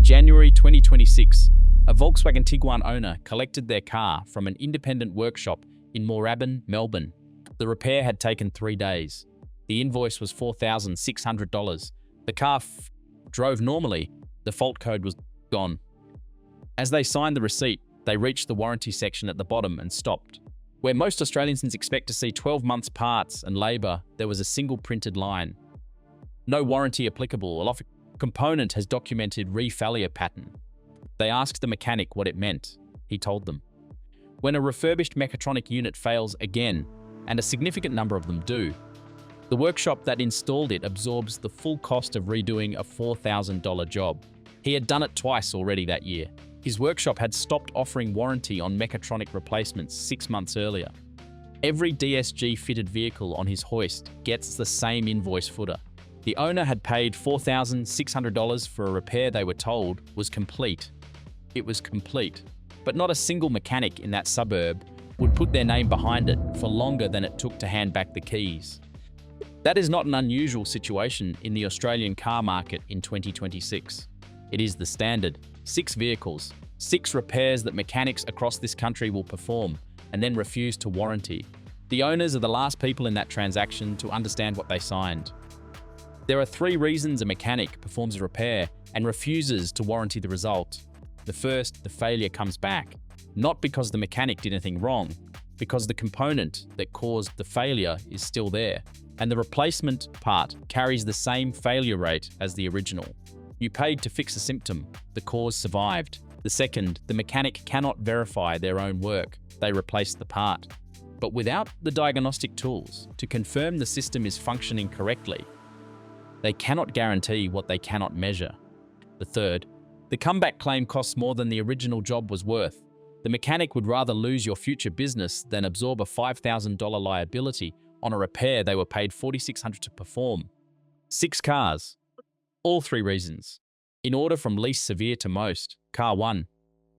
January 2026, a Volkswagen Tiguan owner collected their car from an independent workshop in Moorabbin, Melbourne. The repair had taken 3 days. The invoice was $4,600. The car drove normally. The fault code was gone. As they signed the receipt, they reached the warranty section at the bottom and stopped. Where most Australians expect to see 12 months parts and labour, there was a single printed line. No warranty applicable. A component has documented re-failure pattern. They asked the mechanic what it meant. He told them. When a refurbished mechatronic unit fails again, and a significant number of them do, the workshop that installed it absorbs the full cost of redoing a $4,000 job. He had done it twice already that year. His workshop had stopped offering warranty on mechatronic replacements 6 months earlier. Every DSG-fitted vehicle on his hoist gets the same invoice footer. The owner had paid $4,600 for a repair they were told was complete. It was complete, but not a single mechanic in that suburb would put their name behind it for longer than it took to hand back the keys. That is not an unusual situation in the Australian car market in 2026. It is the standard. 6 vehicles, 6 repairs that mechanics across this country will perform and then refuse to warranty. The owners are the last people in that transaction to understand what they signed. There are 3 reasons a mechanic performs a repair and refuses to warranty the result. The first, the failure comes back, not because the mechanic did anything wrong, because the component that caused the failure is still there, and the replacement part carries the same failure rate as the original. You paid to fix a symptom, the cause survived. The second, the mechanic cannot verify their own work, they replace the part. But without the diagnostic tools to confirm the system is functioning correctly, they cannot guarantee what they cannot measure. The third, the comeback claim costs more than the original job was worth. The mechanic would rather lose your future business than absorb a $5,000 liability on a repair they were paid $4,600 to perform. 6 cars. All 3 reasons. In order from least severe to most. Car 1.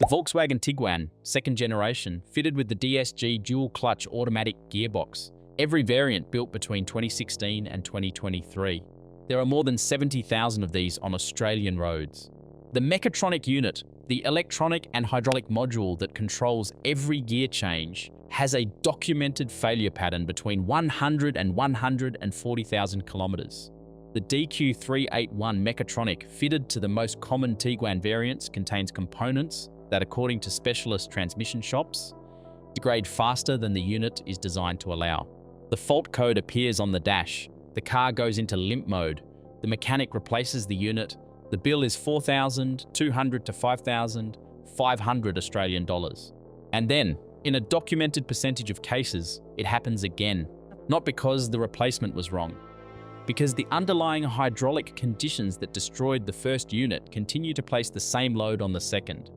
The Volkswagen Tiguan, 2nd generation, fitted with the DSG dual-clutch automatic gearbox. Every variant built between 2016 and 2023. There are more than 70,000 of these on Australian roads. The mechatronic unit, the electronic and hydraulic module that controls every gear change, has a documented failure pattern between 100 and 140,000 kilometers. The DQ381 mechatronic fitted to the most common Tiguan variants contains components that, according to specialist transmission shops, degrade faster than the unit is designed to allow. The fault code appears on the dash. The car goes into limp mode. The mechanic replaces the unit. The bill is $4,200 to $5,500 Australian dollars. And then, in a documented percentage of cases, it happens again. Not because the replacement was wrong, because the underlying hydraulic conditions that destroyed the first unit continue to place the same load on the second.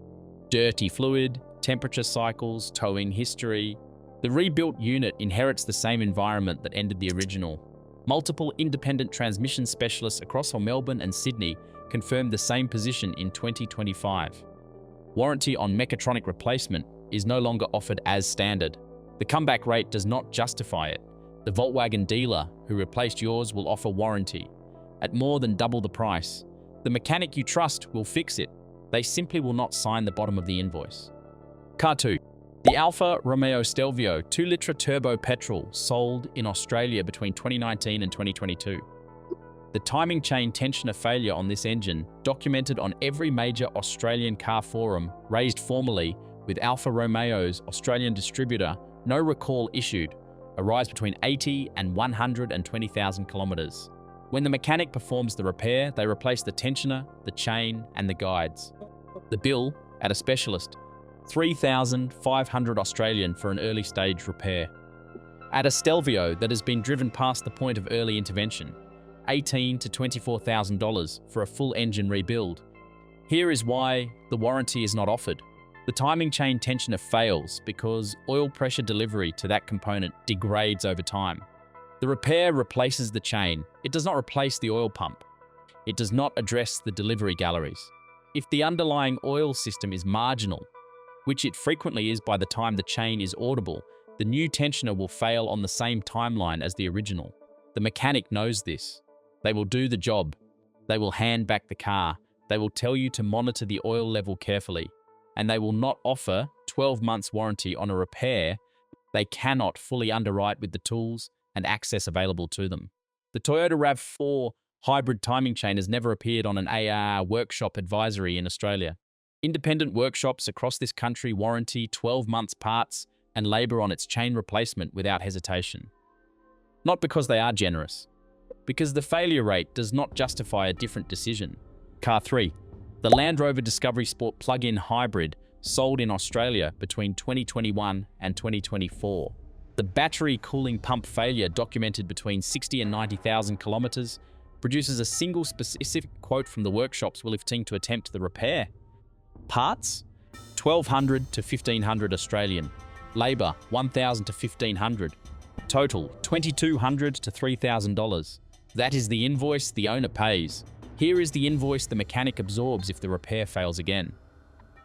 Dirty fluid, temperature cycles, towing history. The rebuilt unit inherits the same environment that ended the original. Multiple independent transmission specialists across Melbourne and Sydney confirmed the same position in 2025. Warranty on mechatronic replacement is no longer offered as standard. The comeback rate does not justify it. The Volkswagen dealer who replaced yours will offer warranty at more than double the price. The mechanic you trust will fix it. They simply will not sign the bottom of the invoice. Car 2. The Alfa Romeo Stelvio 2-litre turbo petrol sold in Australia between 2019 and 2022. The timing chain tensioner failure on this engine, documented on every major Australian car forum, raised formally with Alfa Romeo's Australian distributor, no recall issued, arrives between 80 and 120,000 kilometers. When the mechanic performs the repair, they replace the tensioner, the chain, and the guides. The bill, at a specialist, $3,500 Australian for an early stage repair. At a Stelvio that has been driven past the point of early intervention, $18,000 to $24,000 for a full engine rebuild. Here is why the warranty is not offered. The timing chain tensioner fails because oil pressure delivery to that component degrades over time. The repair replaces the chain. It does not replace the oil pump. It does not address the delivery galleries. If the underlying oil system is marginal, which it frequently is by the time the chain is audible, the new tensioner will fail on the same timeline as the original. The mechanic knows this. They will do the job. They will hand back the car, They will tell you to monitor the oil level carefully, and they will not offer 12 months warranty on a repair they cannot fully underwrite with the tools and access available to them. The Toyota RAV4 hybrid timing chain has never appeared on an AAA workshop advisory in Australia. Independent workshops across this country warranty 12 months parts and labour on its chain replacement without hesitation. Not because they are generous, because the failure rate does not justify a different decision. Car 3. The Land Rover Discovery Sport plug-in hybrid sold in Australia between 2021 and 2024. The battery cooling pump failure documented between 60 and 90,000 kilometres produces a single specific quote from the workshop's willing team to attempt the repair. Parts? 1,200 to 1,500 Australian. Labour? 1,000 to 1,500. Total? $2,200 to $3,000. That is the invoice the owner pays. Here is the invoice the mechanic absorbs if the repair fails again.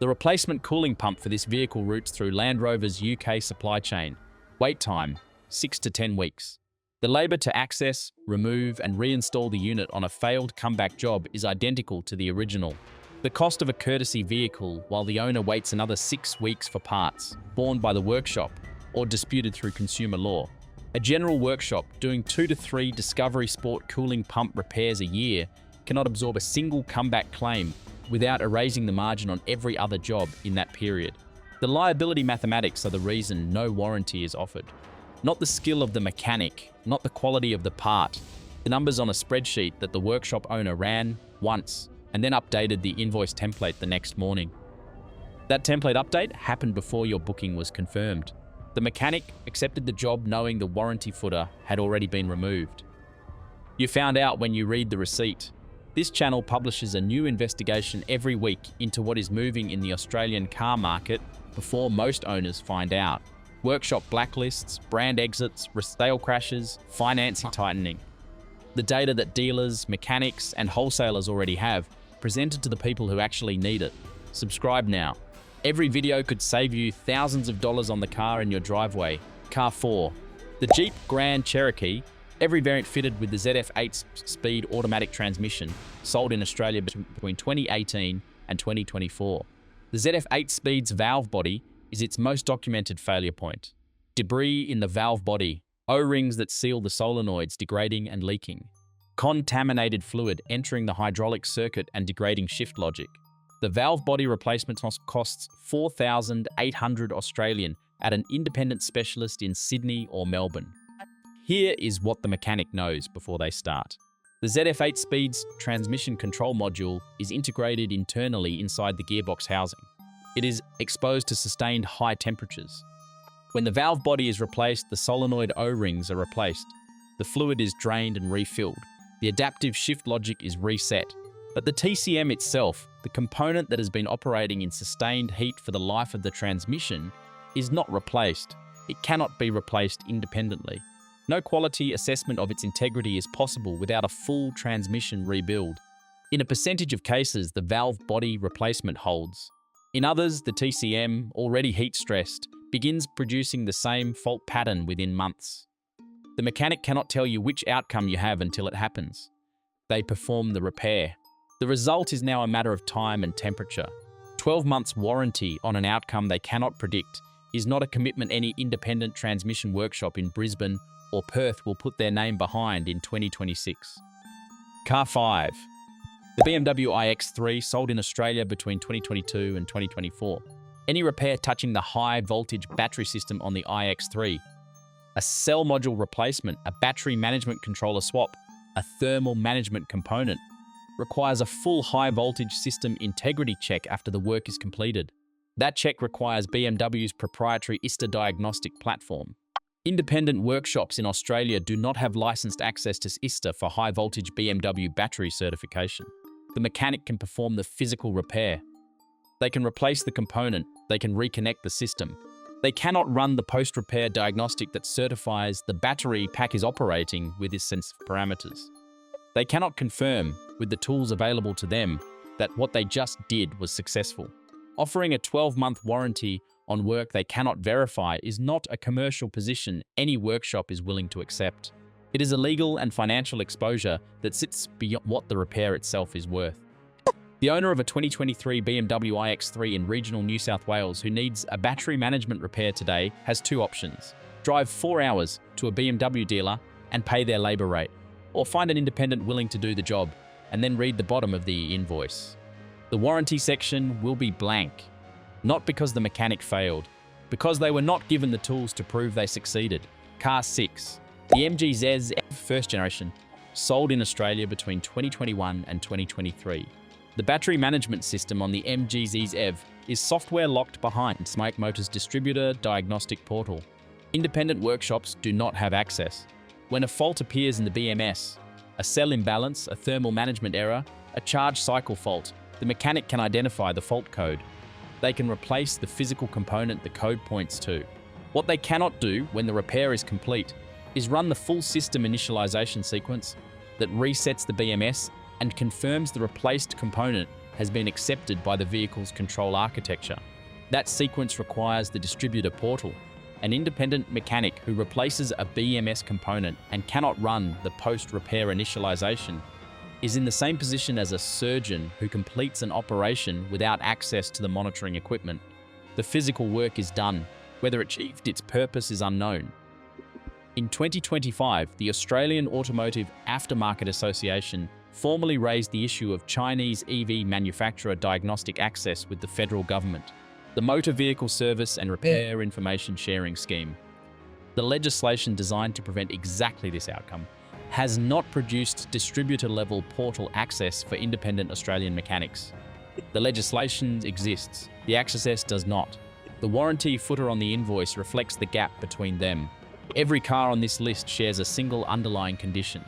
The replacement cooling pump for this vehicle routes through Land Rover's UK supply chain. Wait time, 6 to 10 weeks. The labour to access, remove and reinstall the unit on a failed comeback job is identical to the original. The cost of a courtesy vehicle while the owner waits another 6 weeks for parts, borne by the workshop, or disputed through consumer law. A general workshop doing 2 to 3 Discovery Sport cooling pump repairs a year cannot absorb a single comeback claim without erasing the margin on every other job in that period. The liability mathematics are the reason no warranty is offered. Not the skill of the mechanic, not the quality of the part. The numbers on a spreadsheet that the workshop owner ran once and then updated the invoice template the next morning. That template update happened before your booking was confirmed. The mechanic accepted the job knowing the warranty footer had already been removed. You found out when you read the receipt. This channel publishes a new investigation every week into what is moving in the Australian car market before most owners find out. Workshop blacklists, brand exits, resale crashes, financing tightening. The data that dealers, mechanics, and wholesalers already have, presented to the people who actually need it. Subscribe now. Every video could save you thousands of dollars on the car in your driveway. Car 4. The Jeep Grand Cherokee, every variant fitted with the ZF 8-speed automatic transmission, sold in Australia between 2018 and 2024. The ZF 8-speed's valve body is its most documented failure point. Debris in the valve body, O-rings that seal the solenoids degrading and leaking. Contaminated fluid entering the hydraulic circuit and degrading shift logic. The valve body replacement costs 4,800 Australian at an independent specialist in Sydney or Melbourne. Here is what the mechanic knows before they start. The ZF 8-speed's transmission control module is integrated internally inside the gearbox housing. It is exposed to sustained high temperatures. When the valve body is replaced, the solenoid O-rings are replaced. The fluid is drained and refilled. The adaptive shift logic is reset. But the TCM itself, the component that has been operating in sustained heat for the life of the transmission, is not replaced. It cannot be replaced independently. No quality assessment of its integrity is possible without a full transmission rebuild. In a percentage of cases, the valve body replacement holds. In others, the TCM, already heat-stressed, begins producing the same fault pattern within months. The mechanic cannot tell you which outcome you have until it happens. They perform the repair. The result is now a matter of time and temperature. 12 months warranty on an outcome they cannot predict is not a commitment any independent transmission workshop in Brisbane or Perth will put their name behind in 2026. Car 5. The BMW iX3 sold in Australia between 2022 and 2024. Any repair touching the high voltage battery system on the iX3, a cell module replacement, a battery management controller swap, a thermal management component, requires a full high voltage system integrity check after the work is completed. That check requires BMW's proprietary ISTA diagnostic platform. Independent workshops in Australia do not have licensed access to ISTA for high voltage BMW battery certification. The mechanic can perform the physical repair. They can replace the component, they can reconnect the system. They cannot run the post-repair diagnostic that certifies the battery pack is operating with its sense of parameters. They cannot confirm, with the tools available to them, that what they just did was successful. Offering a 12-month warranty on work they cannot verify is not a commercial position any workshop is willing to accept. It is a legal and financial exposure that sits beyond what the repair itself is worth. The owner of a 2023 BMW iX3 in regional New South Wales who needs a battery management repair today has two options. Drive 4 hours to a BMW dealer and pay their labour rate, or find an independent willing to do the job and then read the bottom of the invoice. The warranty section will be blank, not because the mechanic failed, because they were not given the tools to prove they succeeded. Car 6. The MG ZEV first generation, sold in Australia between 2021 and 2023. The battery management system on the MG ZEV is software locked behind Smike Motors' distributor diagnostic portal. Independent workshops do not have access. When a fault appears in the BMS, a cell imbalance, a thermal management error, a charge cycle fault, the mechanic can identify the fault code. They can replace the physical component the code points to. What they cannot do when the repair is complete is run the full system initialization sequence that resets the BMS and confirms the replaced component has been accepted by the vehicle's control architecture. That sequence requires the distributor portal. An independent mechanic who replaces a BMS component and cannot run the post-repair initialization is in the same position as a surgeon who completes an operation without access to the monitoring equipment. The physical work is done. Whether it achieved its purpose is unknown. In 2025, the Australian Automotive Aftermarket Association formally raised the issue of Chinese EV manufacturer diagnostic access with the federal government, the Motor Vehicle Service and Repair Information Sharing Scheme. The legislation designed to prevent exactly this outcome has not produced distributor-level portal access for independent Australian mechanics. The legislation exists, the access does not. The warranty footer on the invoice reflects the gap between them. Every car on this list shares a single underlying condition.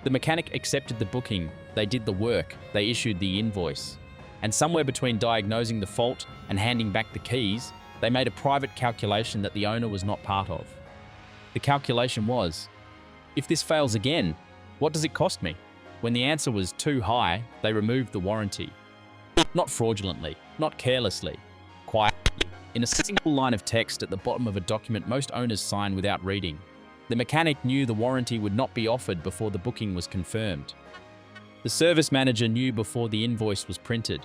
The mechanic accepted the booking, they did the work, they issued the invoice. And somewhere between diagnosing the fault and handing back the keys, they made a private calculation that the owner was not part of. The calculation was, if this fails again, what does it cost me? When the answer was too high, they removed the warranty. Not fraudulently, not carelessly, quietly. In a single line of text at the bottom of a document most owners sign without reading. The mechanic knew the warranty would not be offered before the booking was confirmed. The service manager knew before the invoice was printed.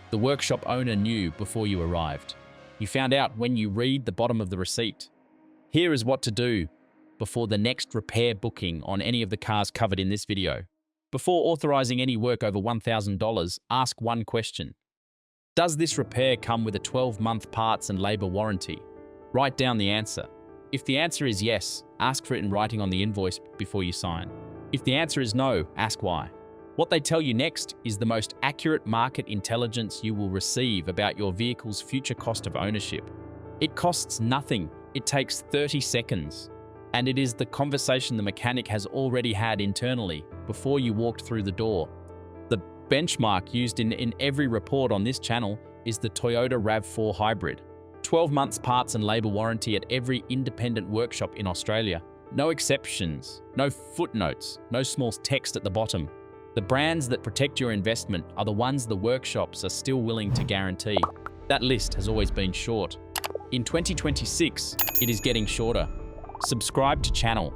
The workshop owner knew before you arrived. You found out when you read the bottom of the receipt. Here is what to do before the next repair booking on any of the cars covered in this video. Before authorizing any work over $1,000, ask one question. Does this repair come with a 12-month parts and labor warranty? Write down the answer. If the answer is yes, ask for it in writing on the invoice before you sign. If the answer is no, ask why. What they tell you next is the most accurate market intelligence you will receive about your vehicle's future cost of ownership. It costs nothing. It takes 30 seconds. And it is the conversation the mechanic has already had internally before you walked through the door. The benchmark used in every report on this channel is the Toyota RAV4 Hybrid. 12 months parts and labor warranty at every independent workshop in Australia. No exceptions, no footnotes, no small text at the bottom. The brands that protect your investment are the ones the workshops are still willing to guarantee. That list has always been short. In 2026, it is getting shorter. Subscribe to channel.